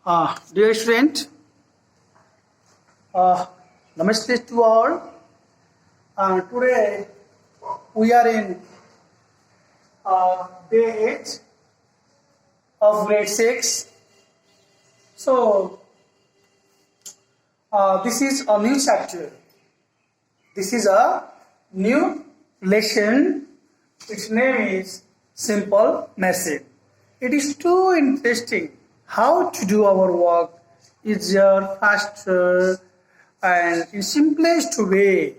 Dear student, namaste to all. Today we are in day 8 of grade 6. So, this is a new chapter. This is a new lesson. Its name is Simple Message. It is too interesting how to do our work easier, faster, and in simplest way.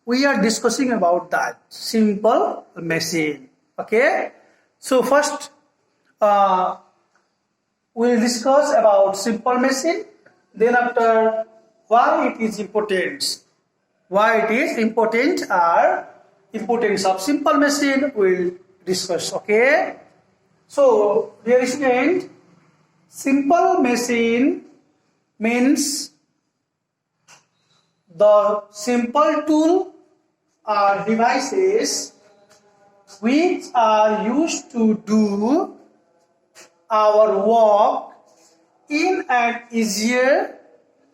We are discussing about that simple machine. Okay, so first we'll discuss about simple machine. Then after why it is important, or importance of simple machine we'll discuss. Okay, so dear student, simple machine means the simple tool or devices which are used to do our work in an easier,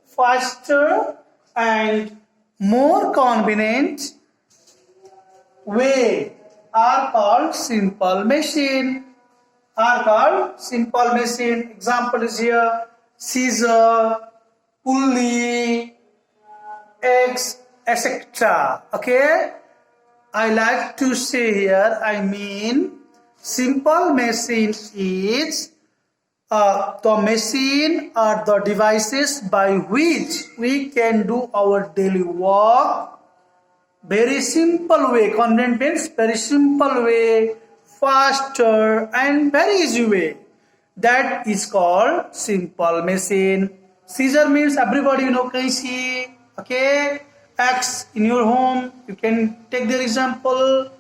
faster, and more convenient way are called simple machine. Example is here: scissor, pulley, eggs, etc. Okay, I like to say here, simple machine is the machine or the devices by which we can do our daily work very simple way. Convenient means very simple way, faster and very easy way. That is called simple machine. Scissor means everybody kaisi. Okay, X in your home, you can take their example.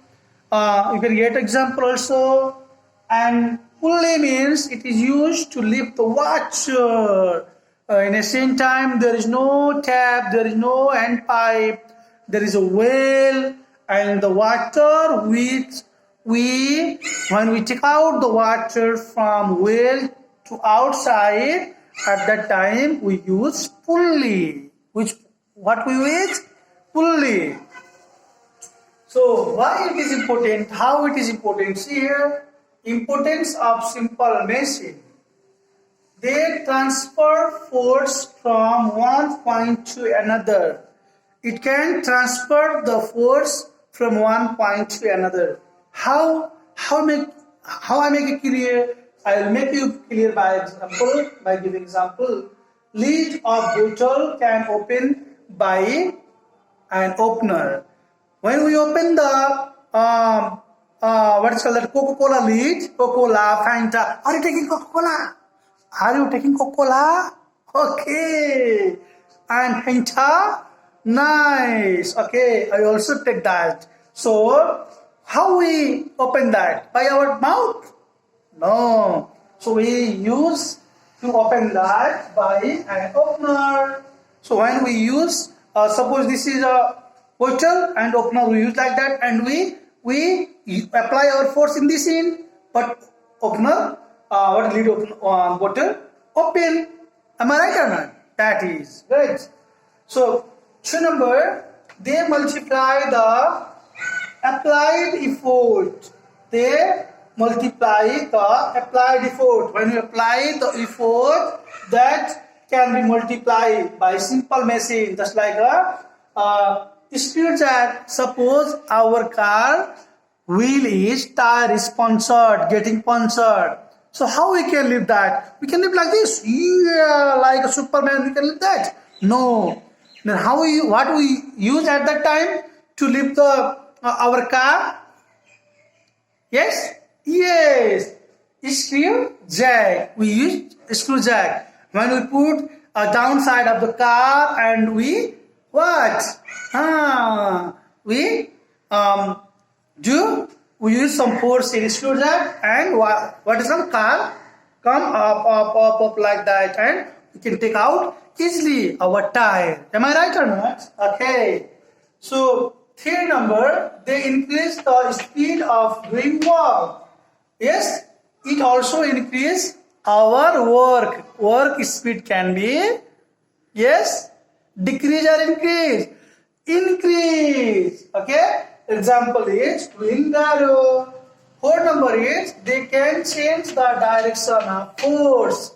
You can get example also. And pulley means it is used to lift the water. In the same time, there is no tap, there is no hand pipe, there is a well, and the water which when we take out the water from well to outside, at that time we use pulley. What we use? Pulley. So why it is important? How it is important? See here, importance of simple machine. They transfer force from one point to another. It can transfer the force from one point to another. How I make it clear? I will make you clear by example. By giving example, lid of bottle can open by an opener. When we open the what is called that Coca-Cola lid, Coca-Cola, Fanta. Are you taking Coca-Cola? Are you taking Coca-Cola? Okay. And Fanta? Nice. Okay, I also take that. So, how we open that? By our mouth? No. So, we use to open that by an opener. So, when we use, suppose this is a bottle and opener, we use like that, and we apply our force in this end, but opener, what lid open, bottle open. Am I right or not? That is right. So, two number, they multiply the applied effort. They multiply the applied effort. When you apply the effort, that can be multiplied by simple machine, just like a screwdriver. Suppose our car wheel is tire is getting punctured. So how we can lift that? We can lift like this. Yeah, like a Superman, we can lift that. No. Then what we use at that time to lift the our car? Yes? Yes. Screw jack. We use screw jack. When we put a downside of the car and we what? We use some force in screw jack, and what is some car come up like that, and we can take out easily our tire. Am I right or not? Okay. So third number, they increase the speed of doing work. Yes, it also increase our work speed can be, yes, decrease or increase? Increase. Okay. Example is twin arrow. Fourth number is they can change the direction of force.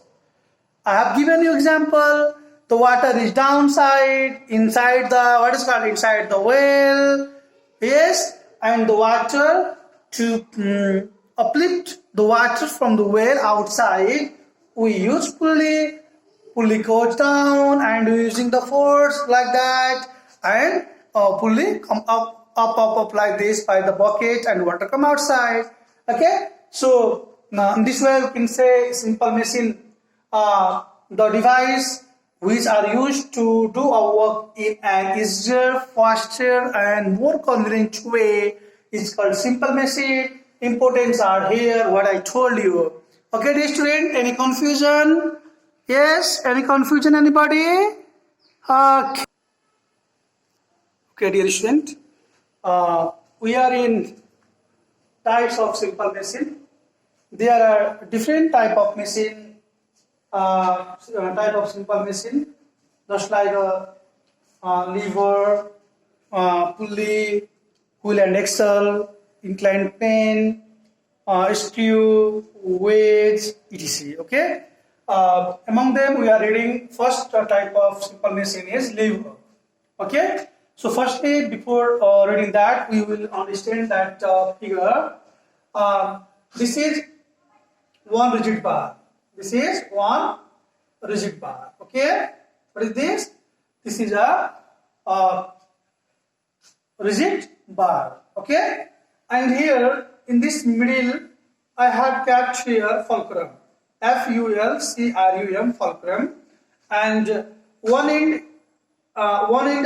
I have given you example. The water is downside, inside the, what is called, inside the well. Yes, and the water to uplift the water from the well outside, we use pulley. Pulley goes down and using the force like that, and pulley come up like this by the bucket and water come outside. Okay, so now in this way you can say simple machine, the device which are used to do our work in an easier, faster and more convenient way is called simple machine. Importance are here what I told you. Okay, dear student, any confusion? Yes, any confusion, anybody? Okay, dear student, we are in types of simple machine. There are different type of machine, type of simple machine, just like a lever, pulley, wheel and axle, inclined plane, screw, weights, etc. Okay. Among them, we are reading first type of simple machine is lever. Okay. So firstly, before reading that, we will understand that figure. This is one rigid bar. This is one rigid bar. Okay. What is this? This is a rigid bar. Okay. And here in this middle, I have kept here fulcrum. Fulcrum, fulcrum, and one end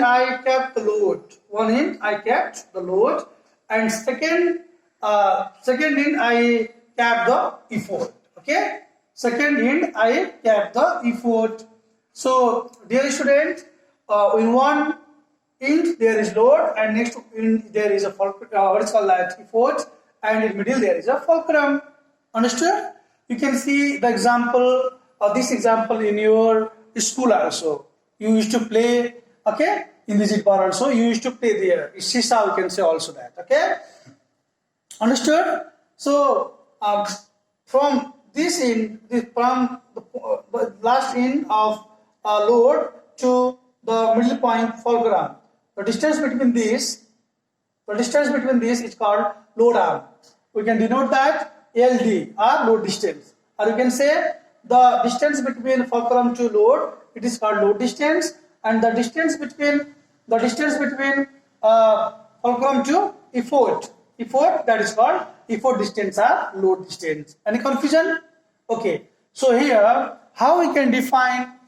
I kept the load. One end I kept the load, and second end I kept the effort. Okay, second end I kept the effort. So, dear student, in one end there is load, and next to end there is a fulcrum. What is called that effort, and in middle there is a fulcrum. Understood? You can see the example, this example in your school also. You used to play, okay, in rigid bar also. You used to play there. Sisa, you can say also that, okay. Understood? So from this end, from the last end of load to the middle point fulcrum, the distance between this is called load arm. We can denote that LD or load distance, or you can say the distance between fulcrum to load, it is called load distance, and the distance between fulcrum to effort, that is called effort distance or load distance. Any confusion? Okay. So here, how we can define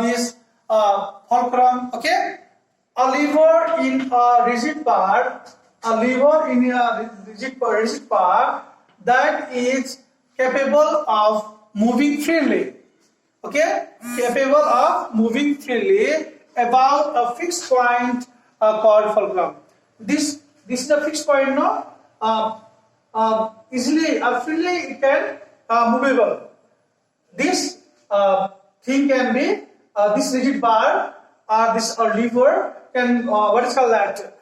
this fulcrum? Okay, a lever in a rigid bar, that is capable of moving freely. Okay, capable of moving freely about a fixed point called fulcrum. This is a fixed point, no? Easily, freely it can movable. This thing can be this rigid bar or this lever can what is called that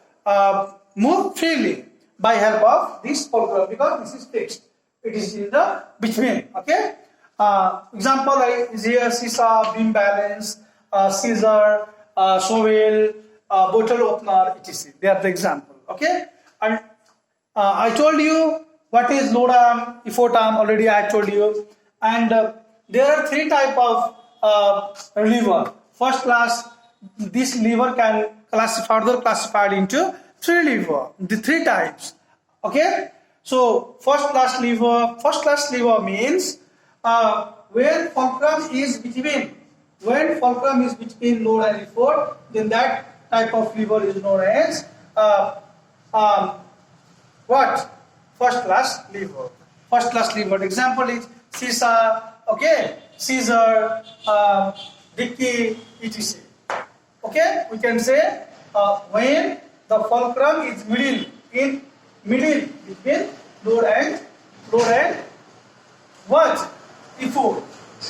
move freely by help of this fulcrum, because this is fixed. It is in the between. Okay. Example is here: seesaw, beam balance, scissor, shovel, bottle opener, etc. They are the example. Okay. And I told you what is load arm, effort arm. Already I told you. And there are three type of lever. First class, this lever can further classified into three lever. The three types. Okay. So first class lever means when fulcrum is between load and effort, then that type of lever is known as what? First class lever. First class lever. Example is seesaw, okay, scissor, dicky, etc. Okay, we can say when the fulcrum is middle between load and what? Effort.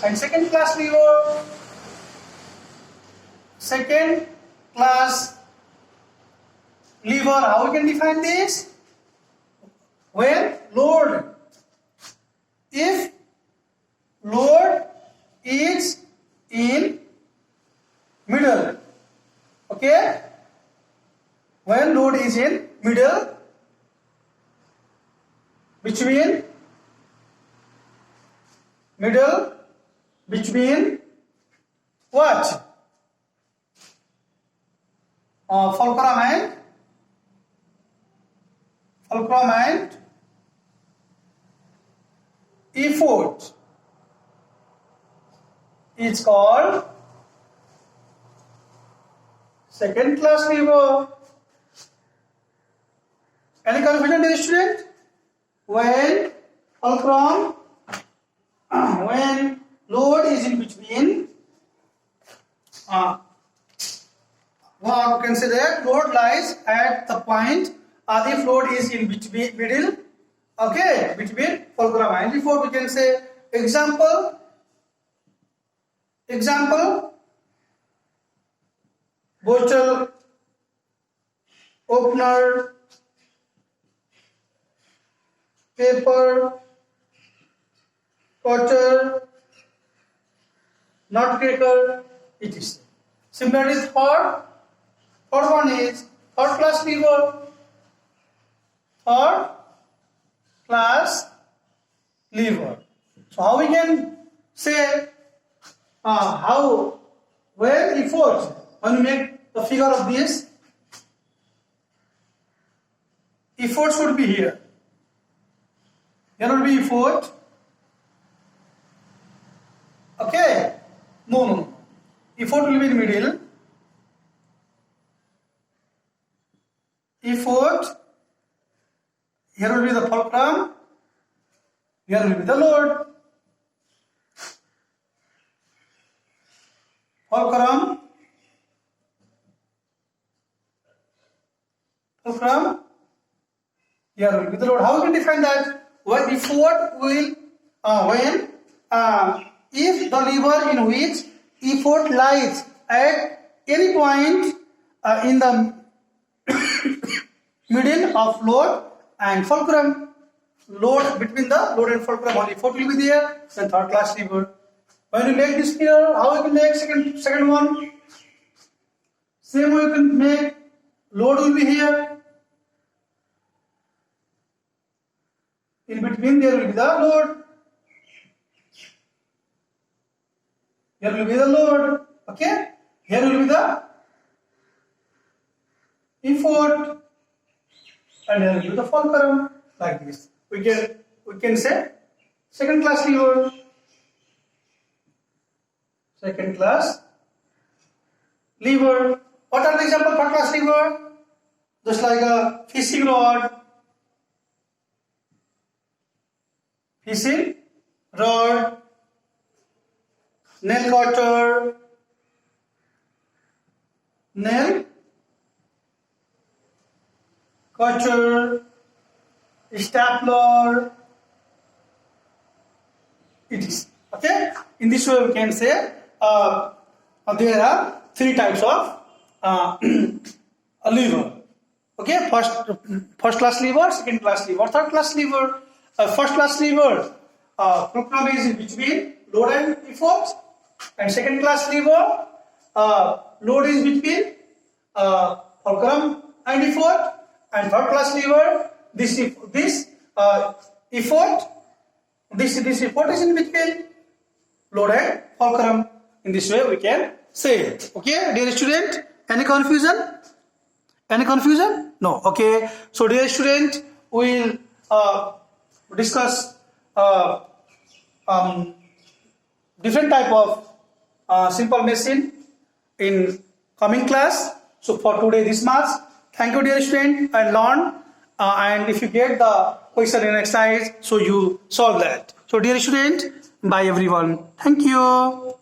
and second class lever. Second class lever, how we can define this? When load, if load is in middle, okay, when load is in middle between what? Fulcrum and effort is called second class lever. Any confusion to the student? When fulcrum, when load is in between, well, you can say that load lies at the point, if load is in between middle, okay, between fulcrum and effort, we can say example, bottle opener, paper cutter, nutcracker, it is. Similarly, third one is third class lever. Third class lever. So how we can say how, where effort, when we make the figure of this, effort should be here. There will be effort. Okay? No. Effort will be in middle. Effort. Here will be the fulcrum. Here will be the load. Fulcrum. Here will be the load. How we can define that? When effort will, if the lever in which effort lies at any point in the middle of load and fulcrum, load between the load and fulcrum, only effort will be there, then third class lever. When you make this here, how you can make second one? Same way you can make, load will be here. In between there will be the load. Here will be the load. Okay? Here will be the effort. And here will be the fulcrum. Like this. We can say second class lever. Second class lever. What are the example of third class lever? Just like a fishing rod. Fishing rod, nail cutter, stapler, it is. Okay? In this way we can say there are three types of a lever. Okay? First class lever, second class lever, third class lever. First class lever, fulcrum is in between load and effort, and second class lever, load is between fulcrum and effort, and third class lever, this effort is in between load and fulcrum. In this way we can say it. Okay, dear student, any confusion? No. Okay, so dear student, we will discuss different type of simple machine in coming class. So for today this much. Thank you dear student, and learn and if you get the question in exercise, so you solve that. So dear student, bye everyone. Thank you.